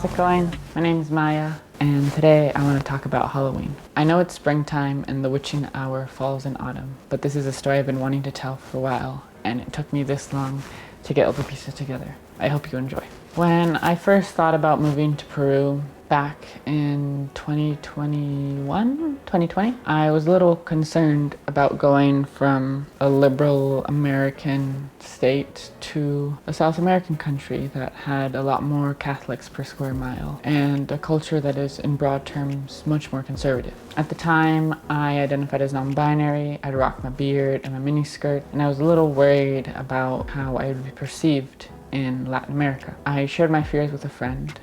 how's it going? My name is Maya, and today I want to talk about Halloween. I know it's springtime and the witching hour falls in autumn, but this is a story I've been wanting to tell for a while, and it took me this long to get all the pieces together. I hope you enjoy. When I first thought about moving to Peru back in 2020, I was a little concerned about going from a liberal American state to a South American country that had a lot more Catholics per square mile and a culture that is, in broad terms, much more conservative. At the time, I identified as non-binary, I'd rock my beard and my miniskirt, and I was a little worried about how I would be perceived in Latin America. I shared my fears with a friend.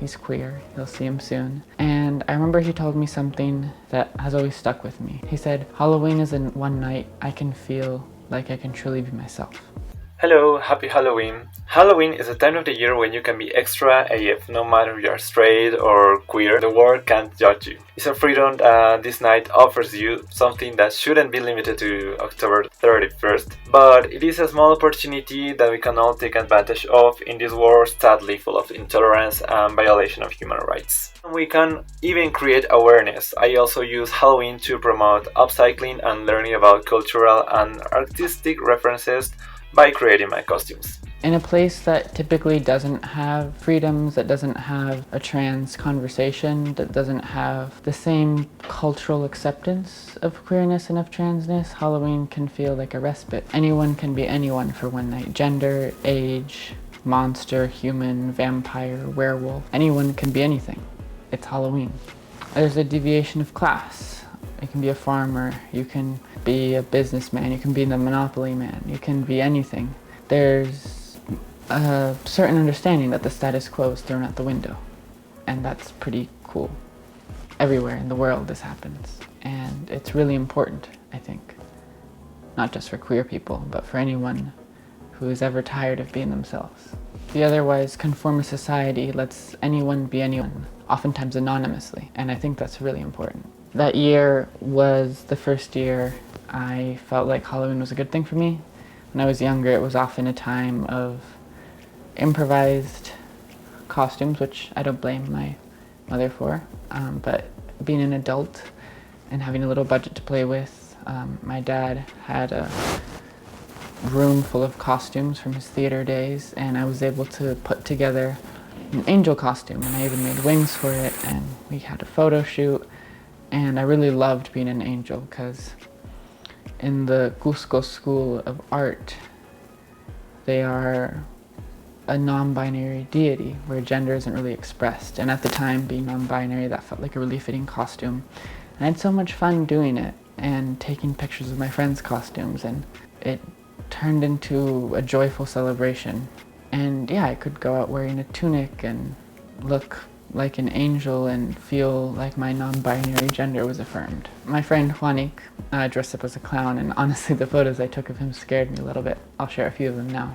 He's queer, you'll see him soon. And I remember he told me something that has always stuck with me. He said, Halloween is in one night I can feel like I can truly be myself. Hello, happy Halloween. Halloween is a time of the year when you can be extra AF, no matter if you are straight or queer, the world can't judge you. It's a freedom this night offers you, something that shouldn't be limited to October 31st, but it is a small opportunity that we can all take advantage of in this world sadly full of intolerance and violation of human rights. We can even create awareness. I also use Halloween to promote upcycling and learning about cultural and artistic references by creating my costumes. In a place that typically doesn't have freedoms, that doesn't have a trans conversation, that doesn't have the same cultural acceptance of queerness and of transness, Halloween can feel like a respite. Anyone can be anyone for one night. Gender, age, monster, human, vampire, werewolf, anyone can be anything. It's Halloween. There's a deviation of class. You can be a farmer, you can be a businessman, you can be the Monopoly man, you can be anything. There's a certain understanding that the status quo is thrown out the window, and that's pretty cool. Everywhere in the world this happens, and it's really important, I think. Not just for queer people, but for anyone who is ever tired of being themselves. The otherwise conformist society lets anyone be anyone, oftentimes anonymously, and I think that's really important. That year was the first year I felt like Halloween was a good thing for me. When I was younger, it was often a time of improvised costumes, which I don't blame my mother for, but being an adult and having a little budget to play with, my dad had a room full of costumes from his theater days, and I was able to put together an angel costume, and I even made wings for it, and we had a photo shoot. And I really loved being an angel because in the Cusco School of Art, they are a non-binary deity where gender isn't really expressed. And at the time, being non-binary, that felt like a really fitting costume. And I had so much fun doing it and taking pictures of my friends' costumes, and it turned into a joyful celebration. And yeah, I could go out wearing a tunic and look like an angel and feel like my non-binary gender was affirmed. My friend Juan dressed up as a clown, and honestly the photos I took of him scared me a little bit. I'll share a few of them now.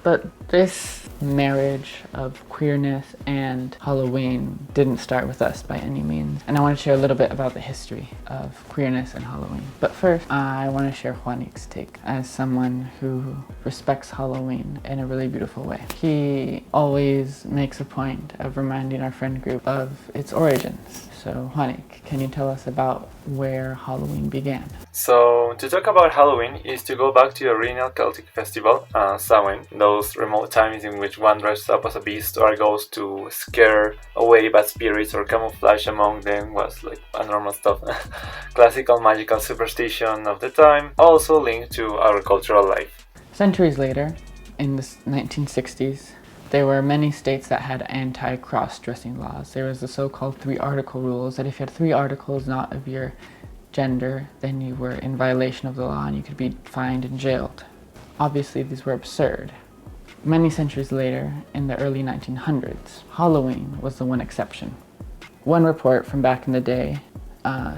But this marriage of queerness and Halloween didn't start with us by any means. And I want to share a little bit about the history of queerness and Halloween. But first, I want to share Juan's take as someone who respects Halloween in a really beautiful way. He always makes a point of reminding our friend group of its origins. So Juan, can you tell us about where Halloween began? So, to talk about Halloween is to go back to the original Celtic festival, Samhain, those remote times in which one dressed up as a beast or a ghost to scare away bad spirits or camouflage among them was like a normal stuff. Classical magical superstition of the time, also linked to agricultural life. Centuries later, in the 1960s, there were many states that had anti-cross-dressing laws. There was the so-called 3-article rules, that if you had 3 articles not of your gender, then you were in violation of the law and you could be fined and jailed. Obviously, these were absurd. Many centuries later, in the early 1900s, Halloween was the one exception. One report from back in the day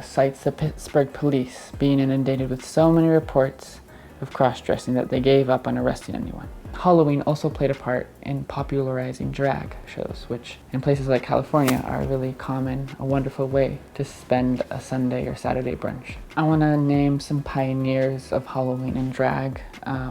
cites the Pittsburgh police being inundated with so many reports of cross-dressing that they gave up on arresting anyone. Halloween also played a part in popularizing drag shows, which in places like California are really common, a wonderful way to spend a Sunday or Saturday brunch. I want to name some pioneers of Halloween in drag.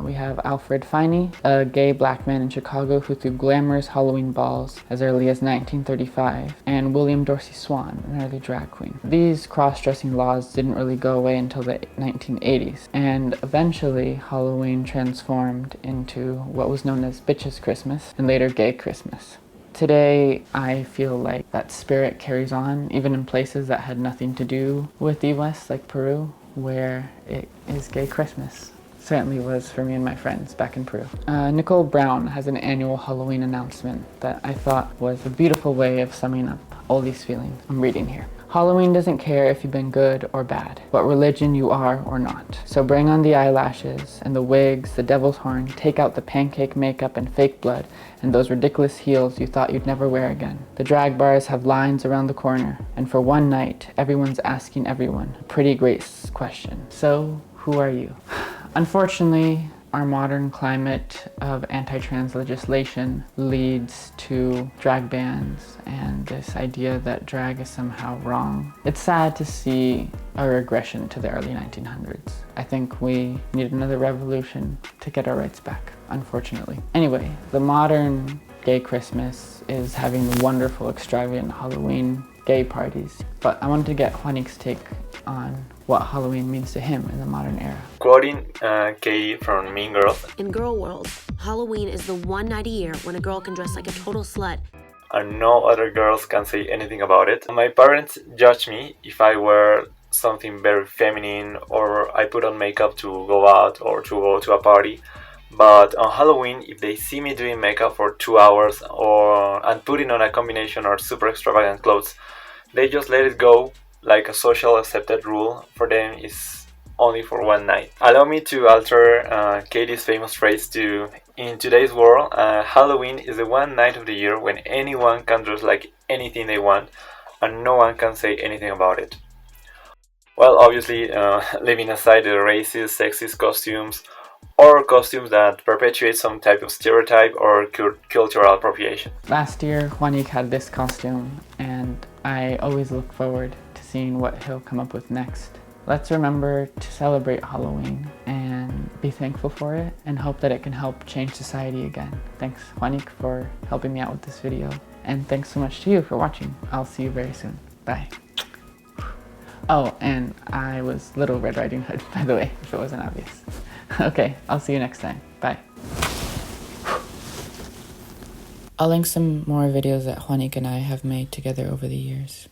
We have Alfred Finney, a gay black man in Chicago who threw glamorous Halloween balls as early as 1935, and William Dorsey Swan, an early drag queen. These cross-dressing laws didn't really go away until the 1980s, and eventually Halloween transformed into what was known as Bitches Christmas and later Gay Christmas. Today, I feel like that spirit carries on, even in places that had nothing to do with the West, like Peru, where it is Gay Christmas. Certainly was for me and my friends back in Peru. Nicole Brown has an annual Halloween announcement that I thought was a beautiful way of summing up all these feelings. I'm reading here. Halloween doesn't care if you've been good or bad, what religion you are or not. So bring on the eyelashes and the wigs, the devil's horn, take out the pancake makeup and fake blood, and those ridiculous heels you thought you'd never wear again. The drag bars have lines around the corner, and for one night, everyone's asking everyone a pretty great question. So, who are you? Unfortunately, our modern climate of anti-trans legislation leads to drag bans and this idea that drag is somehow wrong. It's sad to see a regression to the early 1900s. I think we need another revolution to get our rights back, unfortunately. Anyway, the modern Gay Christmas is having wonderful, extravagant Halloween gay parties, but I wanted to get Juanic's take on what Halloween means to him in the modern era. Quoting Katie from Mean Girls. In girl world, Halloween is the one night a year when a girl can dress like a total slut. And no other girls can say anything about it. My parents judge me if I wear something very feminine or I put on makeup to go out or to go to a party. But on Halloween, if they see me doing makeup for 2 hours and putting on a combination or super extravagant clothes, they just let it go. Like a social accepted rule for them is only for one night. Allow me to alter Katie's famous phrase to, in today's world, Halloween is the one night of the year when anyone can dress like anything they want and no one can say anything about it. Well, obviously, leaving aside the racist, sexist costumes or costumes that perpetuate some type of stereotype or cultural appropriation. Last year, Juanic had this costume, and I always look forward to seeing what he'll come up with next. Let's remember to celebrate Halloween and be thankful for it and hope that it can help change society again. Thanks, Juanic, for helping me out with this video, and thanks so much to you for watching. I'll see you very soon. Bye. Oh, and I was Little Red Riding Hood, by the way, if it wasn't obvious. Okay, I'll see you next time. Bye. I'll link some more videos that Juanic and I have made together over the years.